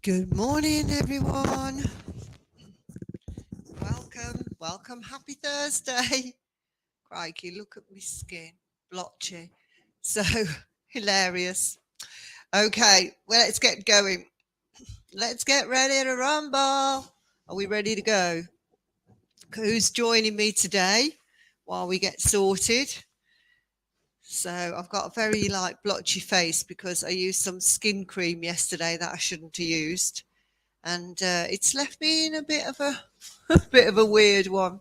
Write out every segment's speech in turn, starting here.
Good morning, everyone. Welcome. Happy Thursday. Crikey, look at my skin. Blotchy. So hilarious. Okay, well, let's get going. Let's get ready to rumble. Are we ready to go? Who's joining me today while we get sorted? So I've got a very blotchy face because I used some skin cream yesterday that I shouldn't have used. And it's left me in a bit of a bit of a weird one.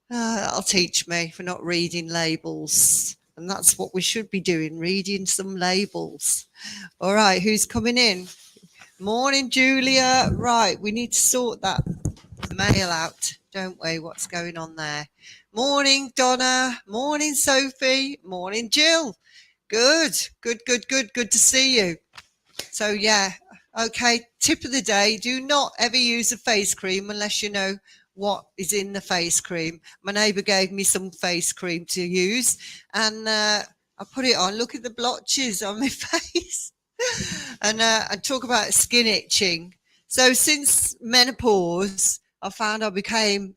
That'll teach me for not reading labels. And that's what we should be doing, reading some labels. All right, who's coming in? Morning, Julia. Right, we need to sort that mail out, don't we? What's going on there? Morning, Donna. Morning, Sophie. Morning, Jill. Good to see you. So, yeah, okay, tip of the day, do not ever use a face cream unless you know what is in the face cream. My neighbour gave me some face cream to use and I put it on. Look at the blotches on my face. And talk about skin itching. So since menopause, I found I became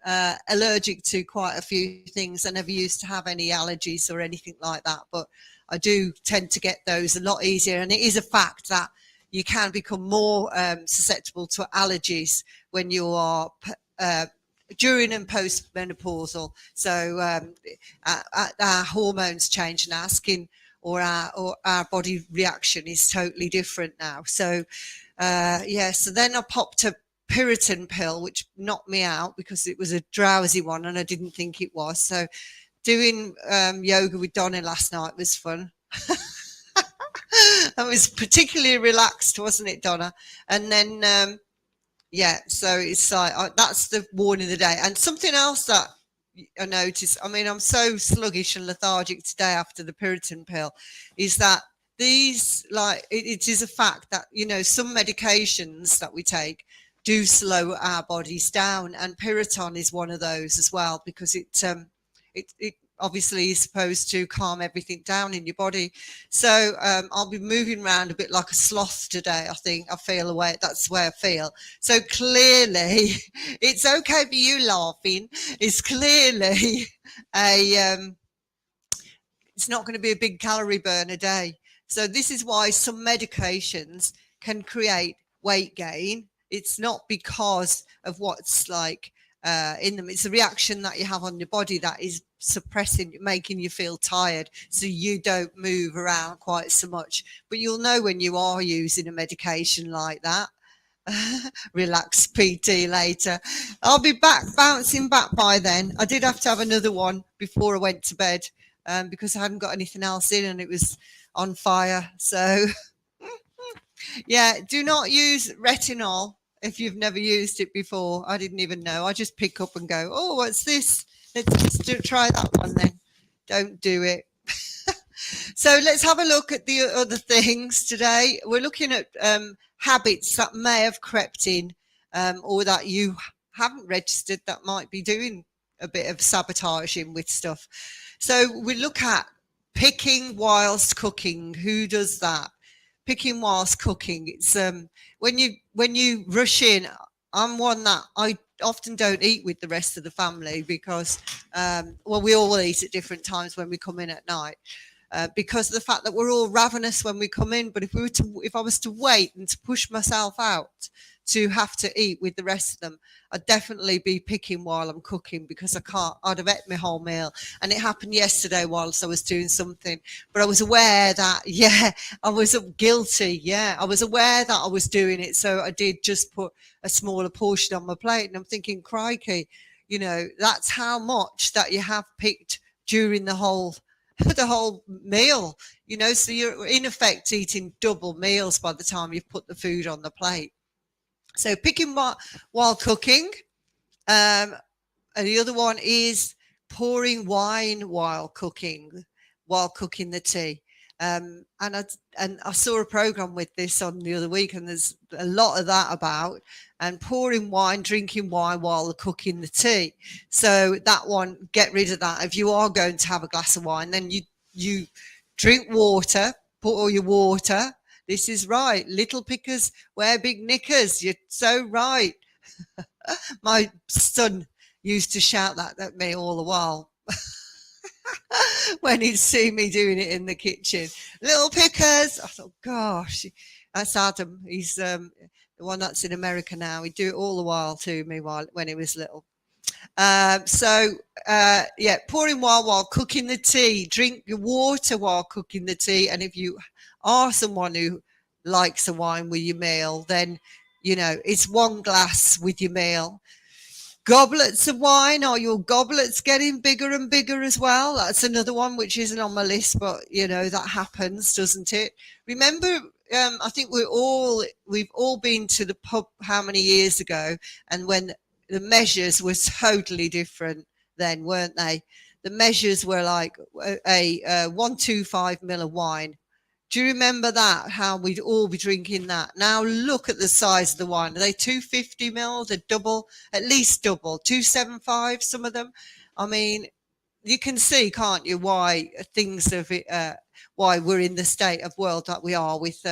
allergic to quite a few things. I never used to have any allergies or anything like that, but I do tend to get those a lot easier. And it is a fact that you can become more susceptible to allergies when you are during and post-menopausal. So our hormones change and our skin or our body reaction is totally different now. So so then I popped a Piriton pill, which knocked me out because it was a drowsy one and I didn't think it was. So doing yoga with Donna last night was fun. That was particularly relaxed, wasn't it, Donna? And then so it's like that's the warning of the day. And something else that I noticed, I mean, I'm so sluggish and lethargic today after the Piriton pill, is that these, it is a fact that, you know, some medications that we take do slow our bodies down, and Piriton is one of those as well, because it obviously is supposed to calm everything down in your body. So I'll be moving around a bit like a sloth today. I think I feel away. That's the way I feel. So clearly, it's okay for you laughing. It's clearly it's not going to be a big calorie burn a day. So this is why some medications can create weight gain. It's not because of what's in them. It's a reaction that you have on your body that is suppressing, making you feel tired, so you don't move around quite so much. But you'll know when you are using a medication like that. Relax PT later. I'll be bouncing back by then. I did have to have another one before I went to bed because I hadn't got anything else in and it was on fire. So yeah, do not use retinol if you've never used it before. I didn't even know. I just pick up and go, oh, what's this? Let's try that one then. Don't do it. So let's have a look at the other things today. We're looking at habits that may have crept in or that you haven't registered that might be doing a bit of sabotaging with stuff. So we look at picking whilst cooking. Who does that? Picking whilst cooking. It's when you rush in. I'm one that I often don't eat with the rest of the family because we all eat at different times when we come in at night. Because of the fact that we're all ravenous when we come in. But if I was to wait and to push myself out to have to eat with the rest of them, I'd definitely be picking while I'm cooking because I'd have ate my whole meal. And it happened yesterday whilst I was doing something, but I was aware that, I was guilty. Yeah, I was aware that I was doing it. So I did just put a smaller portion on my plate and I'm thinking, crikey, you know, that's how much that you have picked during the whole meal, you know, so you're in effect eating double meals by the time you've put the food on the plate. So picking while cooking. And the other one is pouring wine while cooking the tea. And I saw a program with this on the other week, and there's a lot of that about, and pouring wine, drinking wine while cooking the tea. So that one, get rid of that. If you are going to have a glass of wine, then you you drink water, put all your water. This is right. Little pickers wear big knickers. You're so right. My son used to shout that at me all the while when he'd see me doing it in the kitchen. Little pickers. I thought, gosh, that's Adam. He's the one that's in America now. He'd do it all the while to me when he was little. Yeah, pouring while cooking the tea. Drink your water while cooking the tea. And if you are someone who likes a wine with your meal, then, you know, it's 1 glass with your meal. Goblets of wine. Are your goblets getting bigger and bigger as well? That's another one which isn't on my list, but, you know, that happens, doesn't it? Remember, I think we've all been to the pub how many years ago, and when the measures were totally different then, weren't they? The measures were like a 125 ml of wine. Do you remember that? How we'd all be drinking that. Now look at the size of the wine. Are they 250 ml? They're double, at least double, 275, some of them. I mean, you can see, can't you, why things of it, why we're in the state of world that we are with,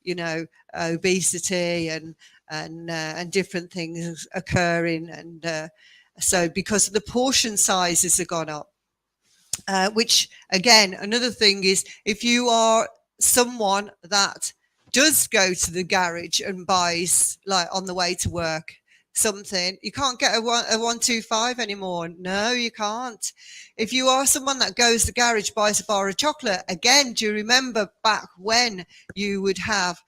you know, obesity and different things occurring, and so because the portion sizes have gone up, which again, another thing is, if you are someone that does go to the garage and buys, like on the way to work, something, you can't get a 125 anymore. No, you can't. If you are someone that goes to the garage, buys a bar of chocolate, again, do you remember back when you would have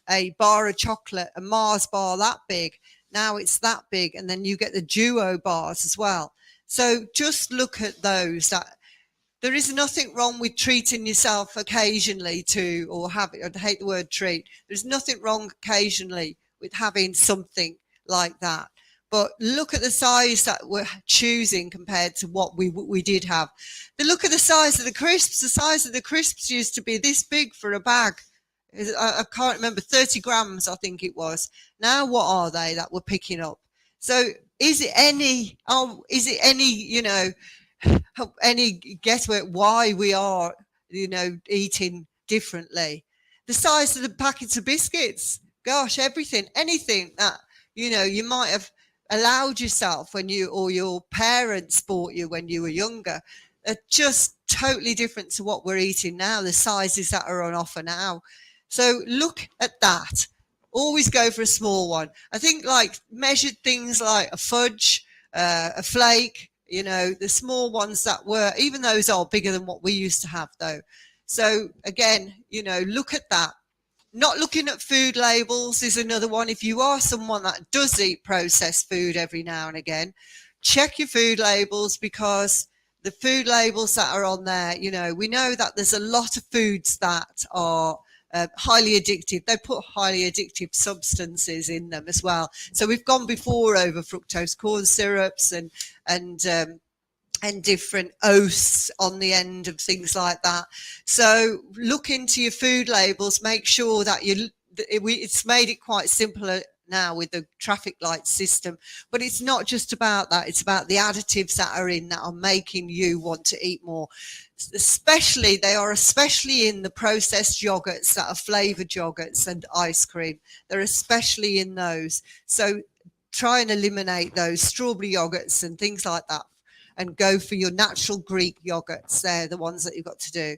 a bar of chocolate, a Mars bar that big? Now it's that big, and then you get the duo bars as well. So just look at those. That there is nothing wrong with treating yourself occasionally to, or having, I hate the word treat. There's nothing wrong occasionally with having something like that. But look at the size that we're choosing compared to what we did have. Then look at the size of the crisps. The size of the crisps used to be this big for a bag. I can't remember, 30 grams, I think it was. Now what are they that we're picking up? So is it any, you know, any guesswork why we are, you know, eating differently? The size of the packets of biscuits, gosh, everything, anything that, you know, you might have allowed yourself when you, or your parents bought you when you were younger, are just totally different to what we're eating now, the sizes that are on offer now. So look at that. Always go for a small one. I think like measured things like a fudge, a flake, you know, the small ones that were, even those are bigger than what we used to have though. So again, you know, look at that. Not looking at food labels is another one. If you are someone that does eat processed food every now and again, check your food labels, because the food labels that are on there, you know, we know that there's a lot of foods that are highly addictive. They put highly addictive substances in them as well. So we've gone before over fructose corn syrups and different oaths on the end of things like that. So look into your food labels. Make sure that it's made it quite simpler now with the traffic light system, but it's not just about that. It's about the additives that are in that are making you want to eat more. They are especially in the processed yogurts that are flavored yogurts and ice cream. They're especially in those. So try and eliminate those strawberry yogurts and things like that, and go for your natural Greek yogurts. They're the ones that you've got to do.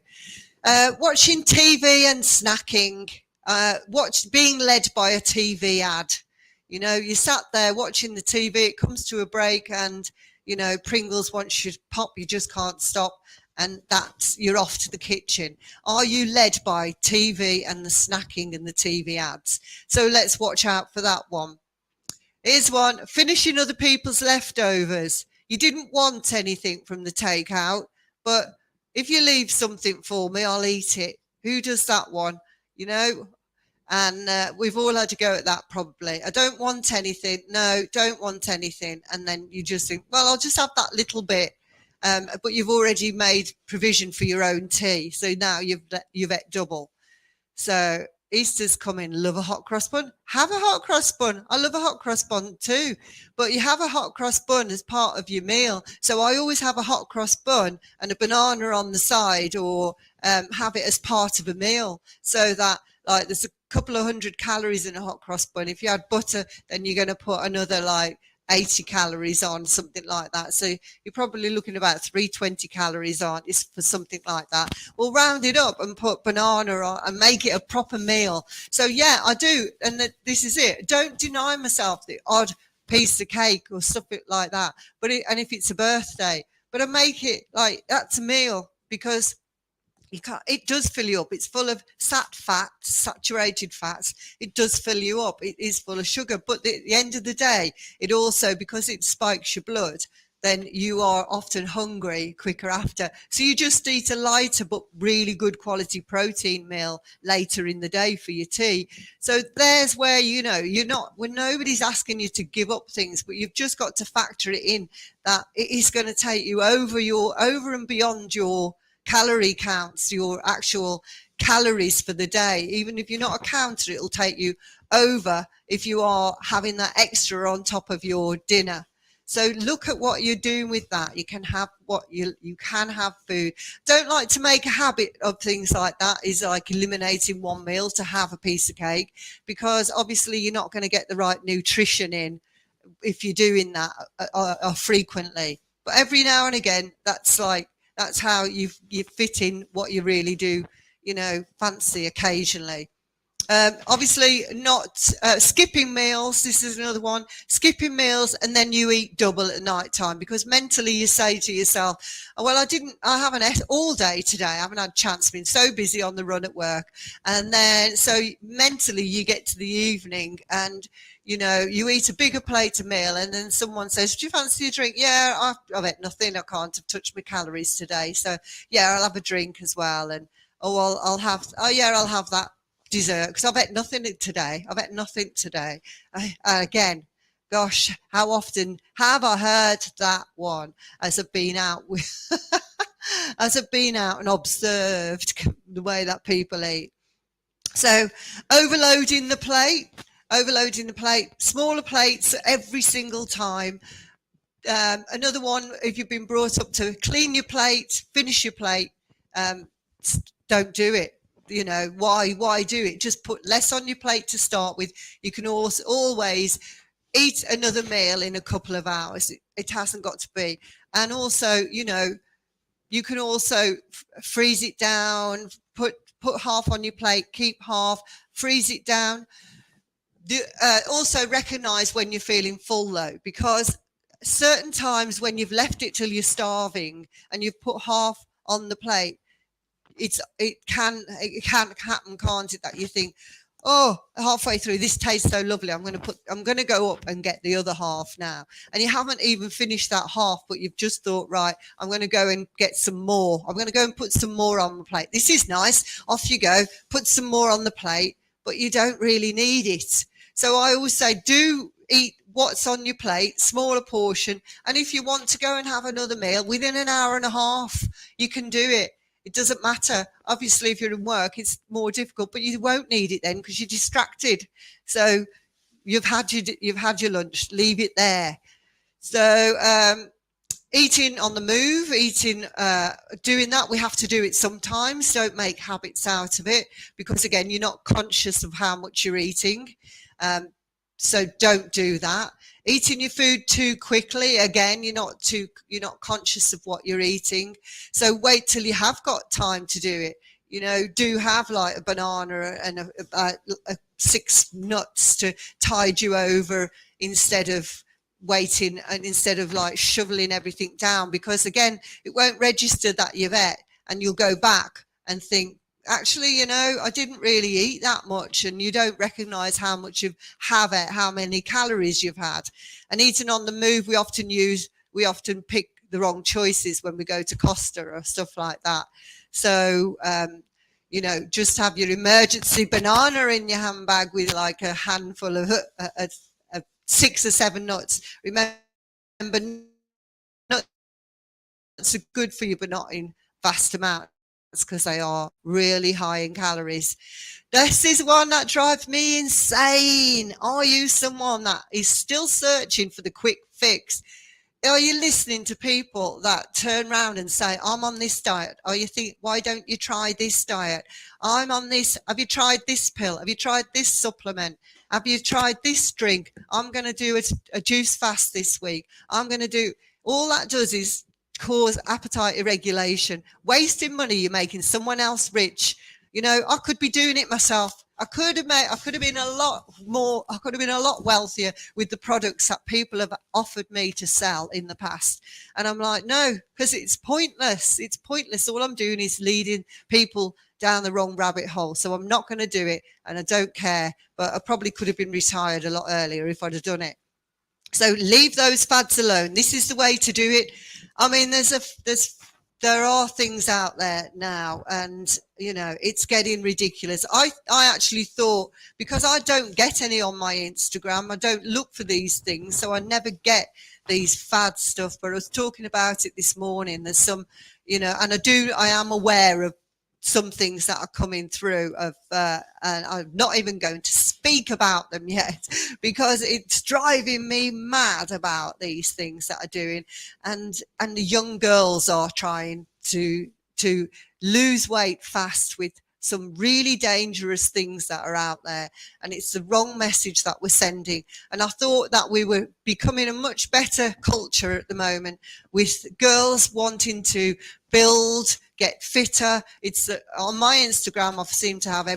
Watching TV and snacking. Being led by a TV ad. You know, you sat there watching the TV, it comes to a break, and, you know, Pringles wants you to pop, you just can't stop, and you're off to the kitchen. Are you led by TV and the snacking and the TV ads? So let's watch out for that one. Here's one, finishing other people's leftovers. You didn't want anything from the takeout, but if you leave something for me, I'll eat it. Who does that one? You know, and we've all had to go at that probably. I don't want anything. No, don't want anything. And then you just think, well, I'll just have that little bit. But you've already made provision for your own tea. So now you've ate double. So Easter's coming. Love a hot cross bun. Have a hot cross bun. I love a hot cross bun too. But you have a hot cross bun as part of your meal. So I always have a hot cross bun and a banana on the side, or have it as part of a meal, so that like there's a couple of 100 calories in a hot cross bun. If you add butter, then you're going to put another like 80 calories on, something like that. So you're probably looking about 320 calories on is for something like that. We'll round it up and put banana on and make it a proper meal. So yeah, I do. And this is it. Don't deny myself the odd piece of cake or something like that. But and if it's a birthday, but I make it like that's a meal, because you can't, it does fill you up. It's full of saturated fats. It does fill you up. It is full of sugar. But at the end of the day, it also, because it spikes your blood, then you are often hungry quicker after. So you just eat a lighter but really good quality protein meal later in the day for your tea. So there's where, you're not, when nobody's asking you to give up things, but you've just got to factor it in that it is going to take you over and beyond your calorie counts, your actual calories for the day. Even if you're not a counter, it'll take you over if you are having that extra on top of your dinner. So look at what you're doing with that. You can have you can have food. Don't like to make a habit of things like that, is like eliminating one meal to have a piece of cake, because obviously you're not going to get the right nutrition in if you're doing that frequently. But every now and again, that's how you fit in what you really do, fancy occasionally. Obviously not skipping meals. This is another one. Skipping meals and then you eat double at night time, because mentally you say to yourself, oh, well, I haven't ate all day today. I haven't had a chance, been so busy on the run at work. And then so mentally you get to the evening and you eat a bigger plate of meal, and then someone says, do you fancy a drink? Yeah, I've had nothing. I can't have touched my calories today. So yeah, I'll have a drink as well. And I'll have that dessert because I've had nothing today. Again, gosh, how often have I heard that one as I've been out with, as I've been out and observed the way that people eat. So overloading the plate, smaller plates every single time. Another one, if you've been brought up to clean your plate, finish your plate, don't do it. Why do it? Just put less on your plate to start with. You can also always eat another meal in a couple of hours. It hasn't got to be. And also, you can also freeze it down, put half on your plate, keep half, freeze it down. Also recognize when you're feeling full though, because certain times when you've left it till you're starving and you've put half on the plate, it can happen, can't it, that you think, oh, halfway through this tastes so lovely, I'm going to go up and get the other half now, and you haven't even finished that half, but you've just thought, right, I'm going to go and get some more, I'm going to go and put some more on the plate, this is nice, off you go, put some more on the plate, but you don't really need it. So I always say, do eat what's on your plate, smaller portion, and if you want to go and have another meal within an hour and a half, you can do it. It doesn't matter. Obviously, if you're in work, it's more difficult, but you won't need it then because you're distracted. So you've had your lunch, leave it there. So eating on the move, doing that, we have to do it sometimes. Don't make habits out of it, because again, you're not conscious of how much you're eating. So don't do that. Eating your food too quickly, again, you're not conscious of what you're eating. So wait till you have got time to do it. Do have like a banana and a 6 nuts to tide you over, instead of waiting and instead of like shoveling everything down, because again, it won't register that you've ate, and you'll go back and think, actually, I didn't really eat that much, and you don't recognize how much you have ate, how many calories you've had. And eating on the move, we often pick the wrong choices when we go to Costa or stuff like that. So, just have your emergency banana in your handbag with like a handful of 6 or 7 nuts. Remember, nuts are good for you, but not in vast amounts. that's because they are really high in calories. This is one that drives me insane. Are you someone that is still searching for the quick fix? Are you listening to people that turn around and say, I'm on this diet? Or you think, why don't you try this diet? I'm on this. Have you tried this pill? Have you tried this supplement? Have you tried this drink? I'm going to do a juice fast this week. I'm going to do, all that does is cause appetite irregulation, wasting money. You're making someone else rich. You know, I could be doing it myself. I could have been a lot wealthier with the products that people have offered me to sell in the past. And I'm like, no, because it's pointless. It's pointless. All I'm doing is leading people down the wrong rabbit hole. So I'm not going to do it, and I don't care. But I probably could have been retired a lot earlier if I'd have done it. So leave those fads alone. This is the way to do it. I mean, there are things out there now, and you know, it's getting ridiculous. I actually thought, because I don't get any on my Instagram, I don't look for these things, so I never get these fad stuff. But I was talking about it this morning. There's some, you know, and I am aware of some things that are coming through and I'm not even going to speak about them yet, because it's driving me mad about these things that are doing, and the young girls are trying to lose weight fast with some really dangerous things that are out there, and it's the wrong message that we're sending. And I thought that we were becoming a much better culture at the moment, with girls wanting to build, get fitter. It's on my Instagram, I've seemed to have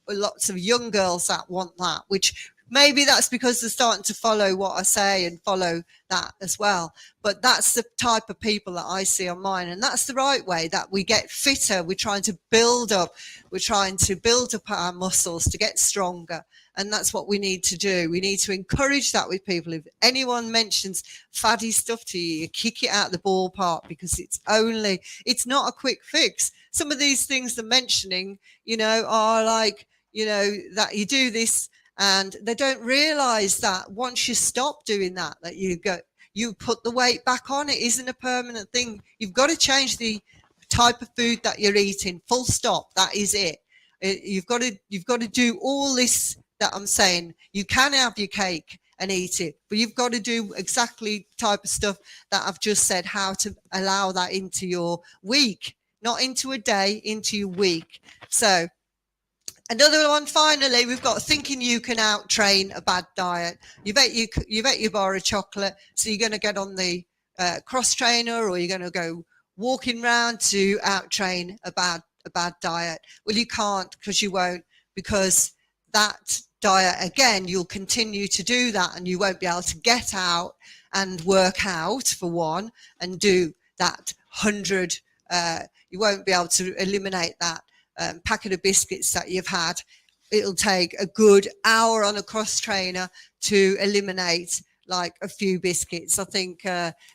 lots of young girls that want that, which maybe that's because they're starting to follow what I say and follow that as well. But that's the type of people that I see on mine. And that's the right way, that we get fitter. We're trying to build up our muscles to get stronger. And that's what we need to do. We need to encourage that with people. If anyone mentions faddy stuff to you, you kick it out of the ballpark, because it's not a quick fix. Some of these things they're mentioning, you know, are like, you know, that you do this, and they don't realize that once you stop doing that you put the weight back on. It isn't a permanent thing. You've got to change the type of food that you're eating. Full stop. That is it. You've got to do all this that I'm saying. You can have your cake and eat it, but you've got to do exactly the type of stuff that I've just said, how to allow that into your week, not into a day, into your week. So another one, finally, we've got thinking you can out-train a bad diet. You've ate your bar of chocolate, so you're going to get on the cross trainer, or you're going to go walking around to out-train a bad diet. Well, you can't, because you won't, because that diet, again, you'll continue to do that, and you won't be able to get out and work out, for one, and do that 100. You won't be able to eliminate that packet of biscuits that you've had. It'll take a good hour on a cross trainer to eliminate like a few biscuits, I think.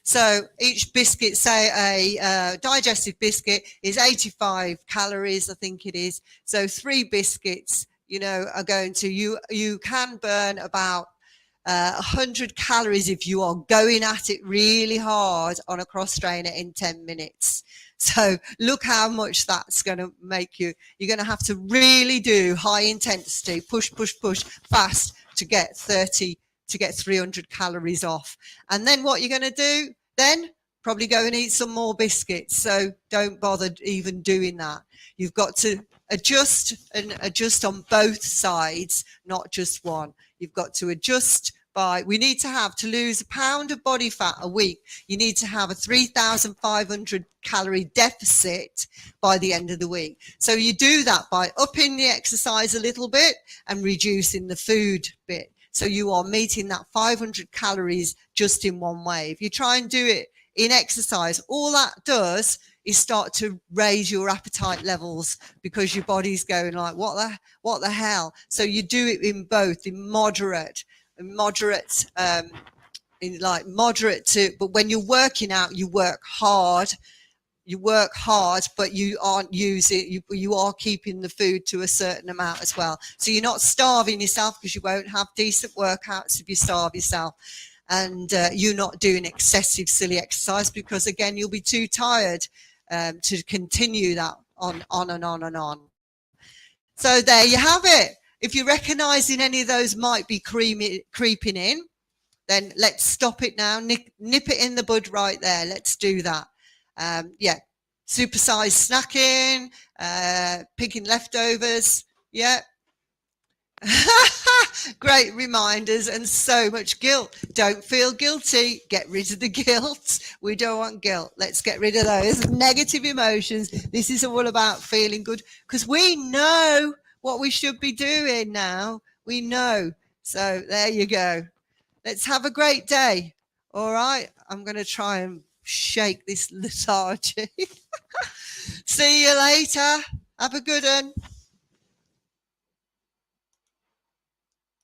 So each biscuit, say a digestive biscuit, is 85 calories, I think it is. So 3 biscuits, you know, are going to, you can burn about 100 calories if you are going at it really hard on a cross trainer in 10 minutes. So look how much that's going to make you. You're going to have to really do high intensity, push fast to get 300 calories off. And then what you're going to do then? Probably go and eat some more biscuits. So don't bother even doing that. You've got to adjust on both sides, not just one. You've got to adjust we need to lose a pound of body fat a week. You need to have a 3,500 calorie deficit by the end of the week. So you do that by upping the exercise a little bit and reducing the food bit. So you are meeting that 500 calories just in one way. If you try and do it in exercise, all that does is start to raise your appetite levels, because your body's going like, what the hell? So you do it in both, in moderate, but when you're working out, you work hard, but you aren't you are keeping the food to a certain amount as well. So you're not starving yourself, because you won't have decent workouts if you starve yourself. And you're not doing excessive silly exercise, because again, you'll be too tired to continue that on and on and on. So there you have it. If you're recognizing any of those might be creeping in, then let's stop it now. Nip it in the bud right there. Let's do that. Yeah, supersized snacking, picking leftovers. Yeah. Great reminders and so much guilt. Don't feel guilty. Get rid of the guilt. We don't want guilt. Let's get rid of those negative emotions. This is all about feeling good because we know what we should be doing now. We know. So there you go. Let's have a great day. All right. I'm going to try and shake this lethargy. See you later. Have a good one.